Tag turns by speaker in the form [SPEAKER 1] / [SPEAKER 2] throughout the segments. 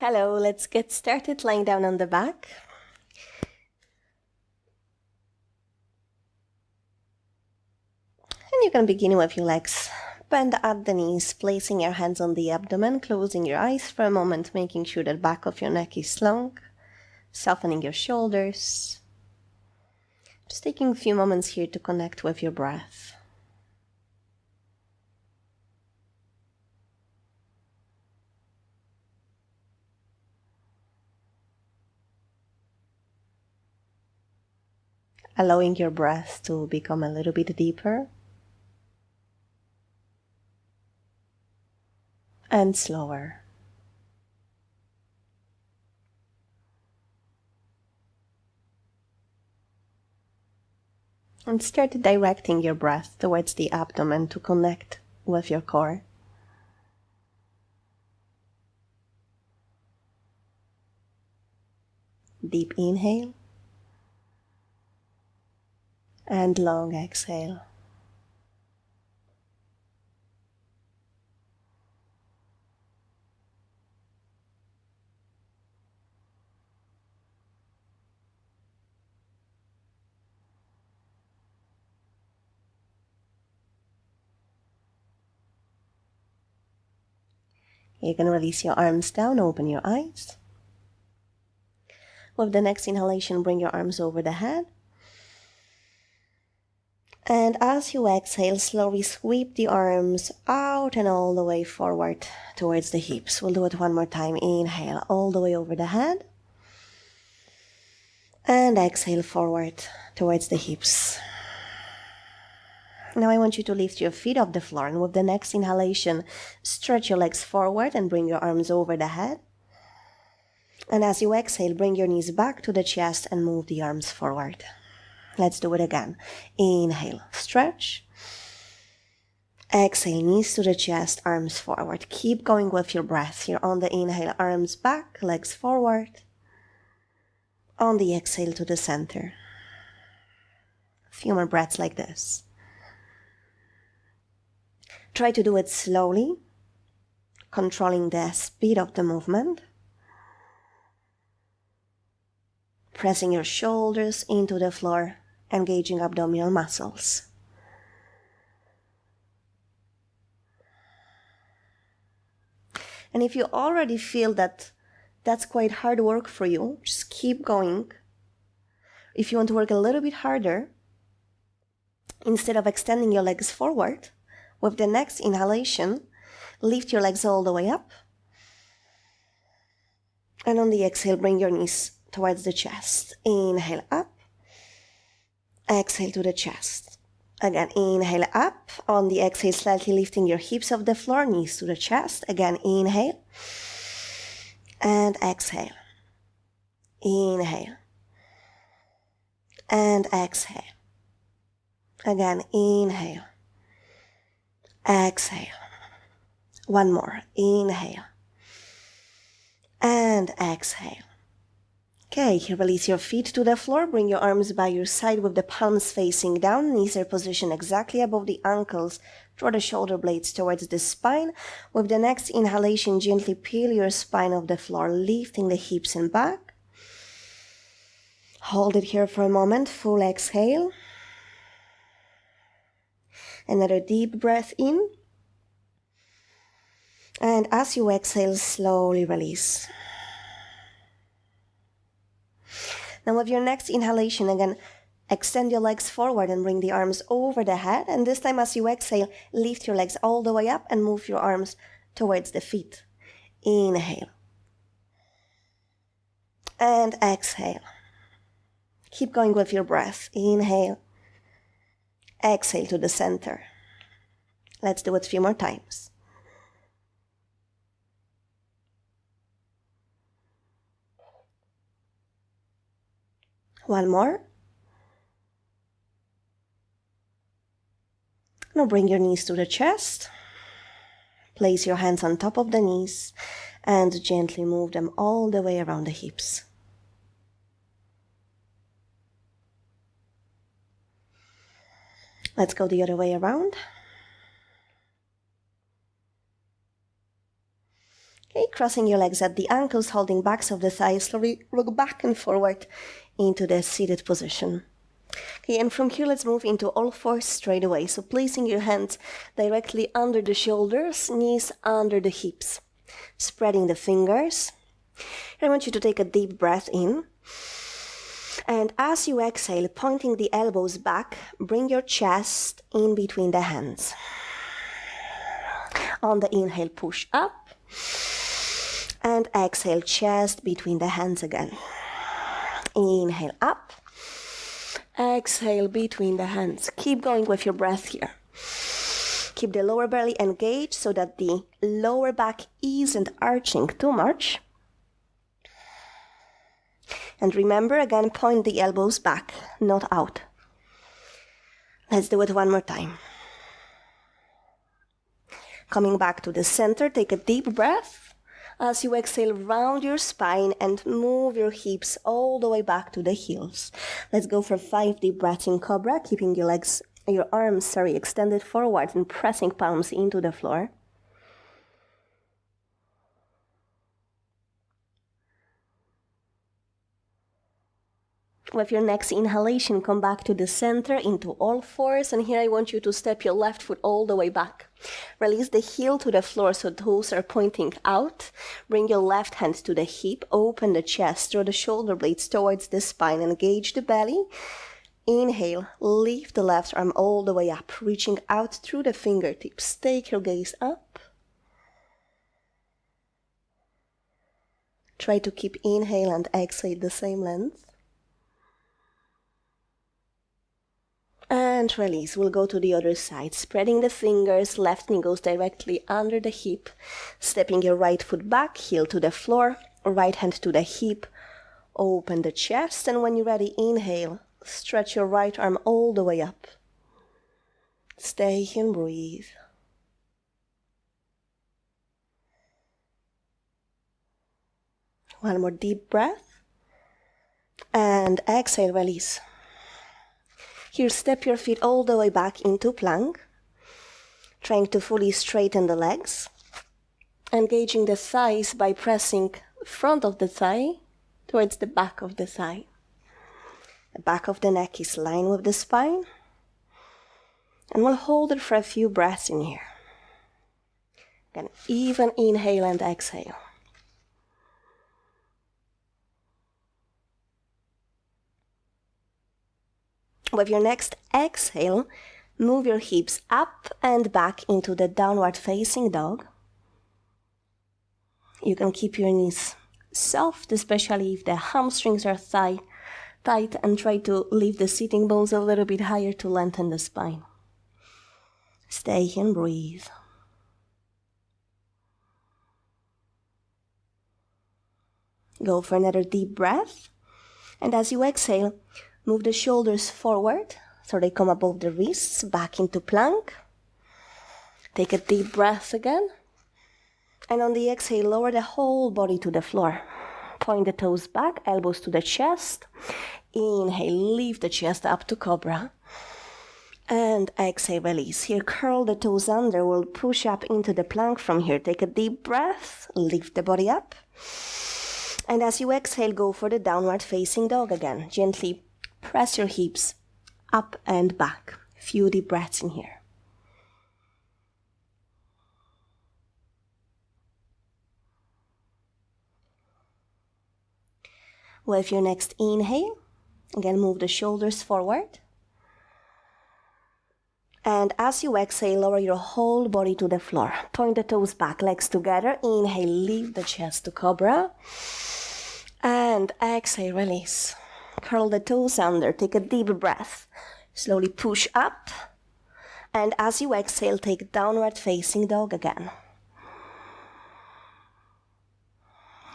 [SPEAKER 1] Hello, let's get started lying down on the back. And you can begin with your legs bend at the knees, placing your hands on the abdomen, closing your eyes for a moment, making sure that back of your neck is long, softening your shoulders. Just taking a few moments here to connect with your breath. Allowing your breath to become a little bit deeper and slower. And start directing your breath towards the abdomen to connect with your core. Deep inhale and long exhale. You can release your arms down, open your eyes. With the next inhalation, bring your arms over the head. And as you exhale, slowly sweep the arms out and all the way forward towards the hips. We'll do it one more time. Inhale all the way over the head. And exhale forward towards the hips. Now I want you to lift your feet off the floor, and with the next inhalation, stretch your legs forward and bring your arms over the head. And as you exhale, bring your knees back to the chest and move the arms forward. Let's do it again. Inhale, stretch. Exhale, knees to the chest, arms forward. Keep going with your breath here. On the inhale, arms back, legs forward. On the exhale, to the center. A few more breaths like this. Try to do it slowly, controlling the speed of the movement. Pressing your shoulders into the floor, engaging abdominal muscles. And if you already feel that that's quite hard work for you, just keep going. If you want to work a little bit harder, instead of extending your legs forward, with the next inhalation, lift your legs all the way up. And on the exhale, bring your knees towards the chest. Inhale up. Exhale to the chest. Again, inhale up. On the exhale, slightly lifting your hips off the floor, knees to the chest. Again, inhale. And exhale. Inhale. And exhale. Again, inhale. Exhale. One more. Inhale. And exhale. Okay, here release your feet to the floor. Bring your arms by your side with the palms facing down. Knees are positioned exactly above the ankles. Draw the shoulder blades towards the spine. With the next inhalation, gently peel your spine off the floor, lifting the hips and back. Hold it here for a moment. Full exhale. Another deep breath in. And as you exhale, slowly release. Now with your next inhalation, again, extend your legs forward and bring the arms over the head. And this time as you exhale, lift your legs all the way up and move your arms towards the feet. Inhale. And exhale. Keep going with your breath. Inhale. Exhale to the center. Let's do it a few more times. One more. Now bring your knees to the chest. Place your hands on top of the knees and gently move them all the way around the hips. Let's go the other way around. Okay, crossing your legs at the ankles, holding backs of the thighs, slowly rock back and forward into the seated position. Okay, and from here, let's move into all fours straight away. So placing your hands directly under the shoulders, knees under the hips. Spreading the fingers. I want you to take a deep breath in. And as you exhale, pointing the elbows back, bring your chest in between the hands. On the inhale, push up. And exhale, chest between the hands again. Inhale up. Exhale between the hands. Keep going with your breath here. Keep the lower belly engaged so that the lower back isn't arching too much. And remember, again, point the elbows back, not out. Let's do it one more time. Coming back to the center, take a deep breath. As you exhale, round your spine and move your hips all the way back to the heels. Let's go for 5 deep breaths in Cobra, keeping your arms extended forward and pressing palms into the floor. With your next inhalation, come back to the center into all fours, and here I want you to step your left foot all the way back. Release the heel to the floor so toes are pointing out. Bring your left hand to the hip, open the chest, draw the shoulder blades towards the spine, engage the belly. Inhale, lift the left arm all the way up, reaching out through the fingertips. Take your gaze up. Try to keep inhale and exhale the same length. And release. We'll go to the other side. Spreading the fingers, left knee goes directly under the hip. Stepping your right foot back, heel to the floor, right hand to the hip. Open the chest, and when you're ready, inhale. Stretch your right arm all the way up. Stay here and breathe. One more deep breath. And exhale, release. Here, step your feet all the way back into plank, trying to fully straighten the legs, engaging the thighs by pressing front of the thigh towards the back of the thigh. The back of the neck is lined with the spine, and we'll hold it for a few breaths in here. Again, even inhale and exhale. With your next exhale, move your hips up and back into the downward facing dog. You can keep your knees soft, especially if the hamstrings are tight, and try to lift the sitting bones a little bit higher to lengthen the spine. Stay here and breathe. Go for another deep breath. And as you exhale, move the shoulders forward so they come above the wrists, back into plank. Take a deep breath again. And on the exhale, lower the whole body to the floor. Point the toes back, elbows to the chest. Inhale, lift the chest up to Cobra. And exhale, release. Here, curl the toes under. We'll push up into the plank from here. Take a deep breath, lift the body up. And as you exhale, go for the downward facing dog again. Gently press your hips up and back. Few deep breaths in here. With your next inhale, again move the shoulders forward. And as you exhale, lower your whole body to the floor. Point the toes back, legs together. Inhale, lift the chest to Cobra. And exhale, release. Curl the toes under, take a deep breath. Slowly push up. And as you exhale, take downward facing dog again.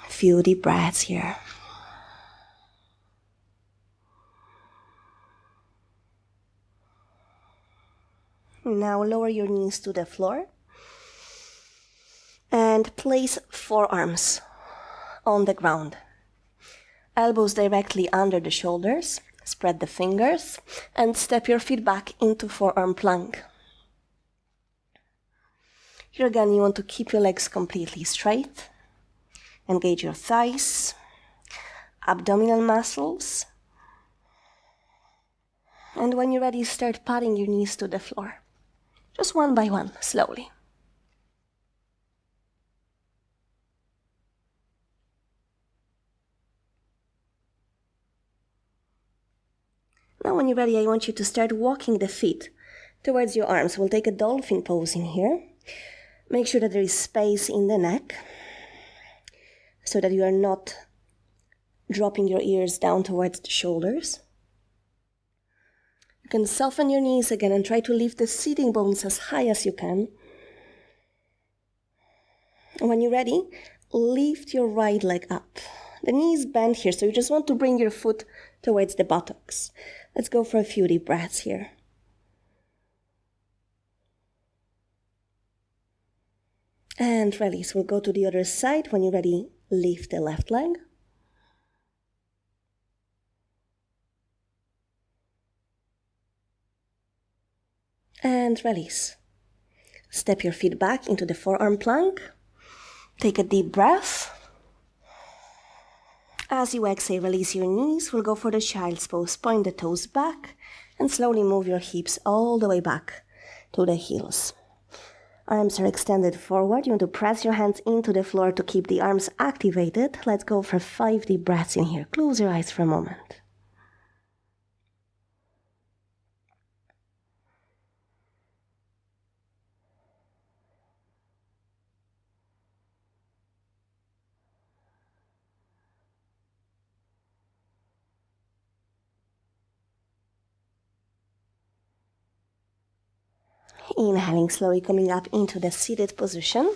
[SPEAKER 1] Few deep breaths here. Now lower your knees to the floor. And place forearms on the ground. Elbows directly under the shoulders. Spread the fingers and step your feet back into forearm plank. Here again, you want to keep your legs completely straight. Engage your thighs, abdominal muscles. And when you're ready, start patting your knees to the floor. Just one by one, slowly. Now when you're ready, I want you to start walking the feet towards your arms. We'll take a dolphin pose in here. Make sure that there is space in the neck so that you are not dropping your ears down towards the shoulders. You can soften your knees again and try to lift the sitting bones as high as you can. And when you're ready, lift your right leg up. The knee is bent here, so you just want to bring your foot towards the buttocks. Let's go for a few deep breaths here. And release. We'll go to the other side. When you're ready, lift the left leg. And release. Step your feet back into the forearm plank. Take a deep breath. As you exhale, release your knees. We'll go for the child's pose. Point the toes back and slowly move your hips all the way back to the heels. Arms are extended forward. You want to press your hands into the floor to keep the arms activated. Let's go for 5 deep breaths in here. Close your eyes for a moment. Inhaling, slowly coming up into the seated position.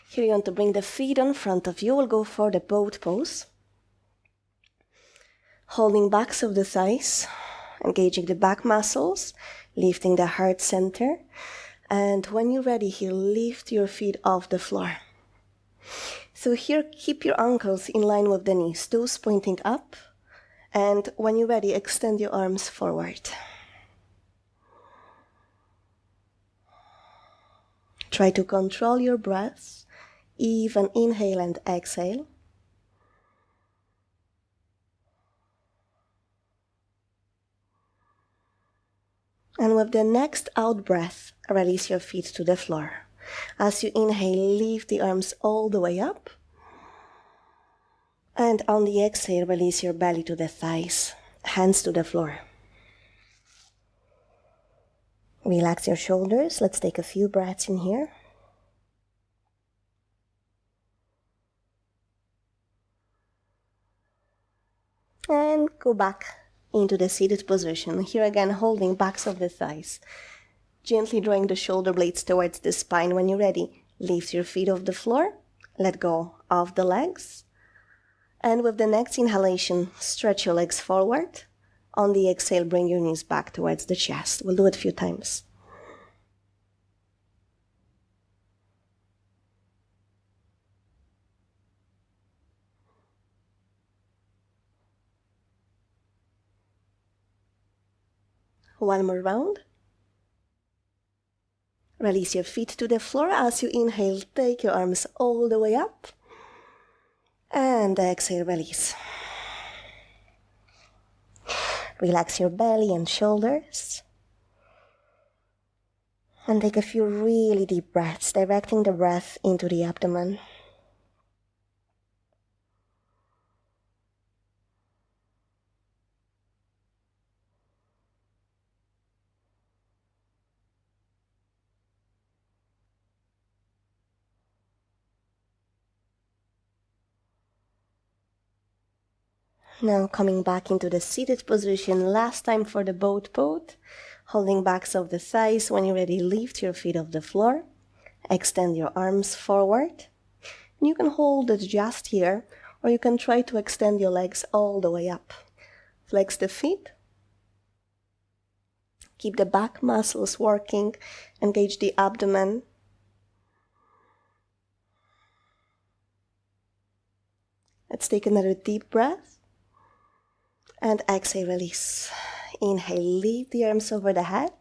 [SPEAKER 1] Here you want to bring the feet in front of you. We'll go for the boat pose. Holding backs of the thighs, engaging the back muscles, lifting the heart center. And when you're ready here, lift your feet off the floor. So here, keep your ankles in line with the knees, toes pointing up. And when you're ready, extend your arms forward. Try to control your breath, even inhale and exhale. And with the next out breath, release your feet to the floor. As you inhale, lift the arms all the way up. And on the exhale, release your belly to the thighs, hands to the floor. Relax your shoulders. Let's take a few breaths in here. And go back into the seated position. Here again, holding backs of the thighs. Gently drawing the shoulder blades towards the spine. When you're ready, lift your feet off the floor. Let go of the legs. And with the next inhalation, stretch your legs forward. On the exhale, bring your knees back towards the chest. We'll do it a few times. One more round. Release your feet to the floor. As you inhale, take your arms all the way up. And exhale, release. Relax your belly and shoulders. And take a few really deep breaths, directing the breath into the abdomen. Now coming back into the seated position, last time for the boat pose. Holding backs of the thighs. When you're ready, lift your feet off the floor. Extend your arms forward. And you can hold it just here, or you can try to extend your legs all the way up. Flex the feet. Keep the back muscles working. Engage the abdomen. Let's take another deep breath. And exhale, release. Inhale, lift the arms over the head.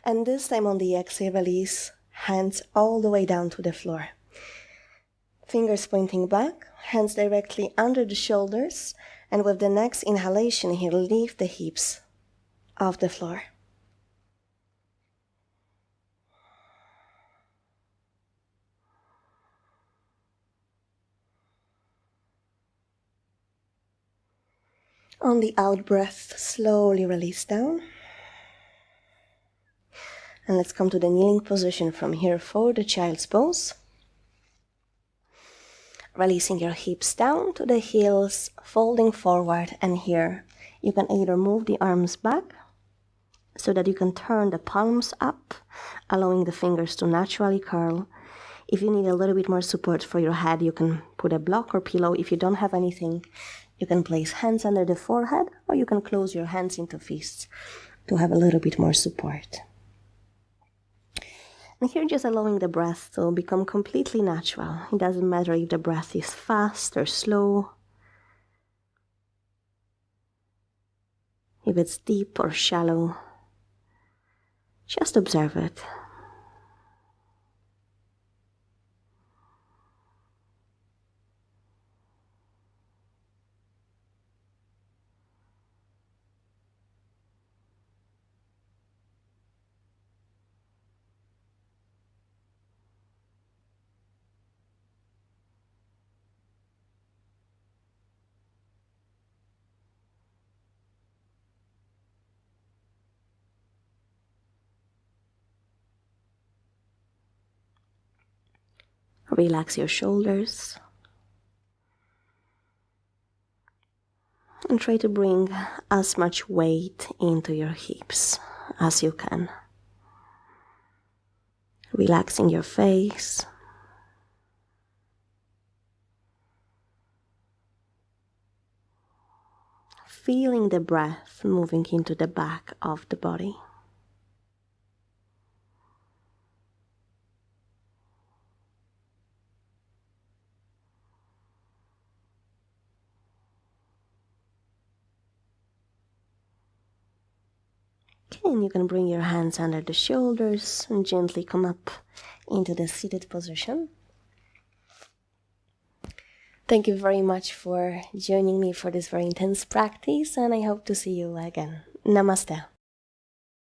[SPEAKER 1] And this time on the exhale, release. Hands all the way down to the floor. Fingers pointing back, hands directly under the shoulders, and with the next inhalation here, lift the hips off the floor. On the out breath, slowly release down. And let's come to the kneeling position from here for the child's pose. Releasing your hips down to the heels, folding forward, and here you can either move the arms back so that you can turn the palms up, allowing the fingers to naturally curl. If you need a little bit more support for your head, you can put a block or pillow. If you don't have anything, you can place hands under the forehead, or you can close your hands into fists to have a little bit more support. And here just allowing the breath to become completely natural. It doesn't matter if the breath is fast or slow, if it's deep or shallow. Just observe it. Relax your shoulders and try to bring as much weight into your hips as you can. Relaxing your face. Feeling the breath moving into the back of the body. And you can bring your hands under the shoulders and gently come up into the seated position. Thank you very much for joining me for this very intense practice, and I hope to see you again. Namaste.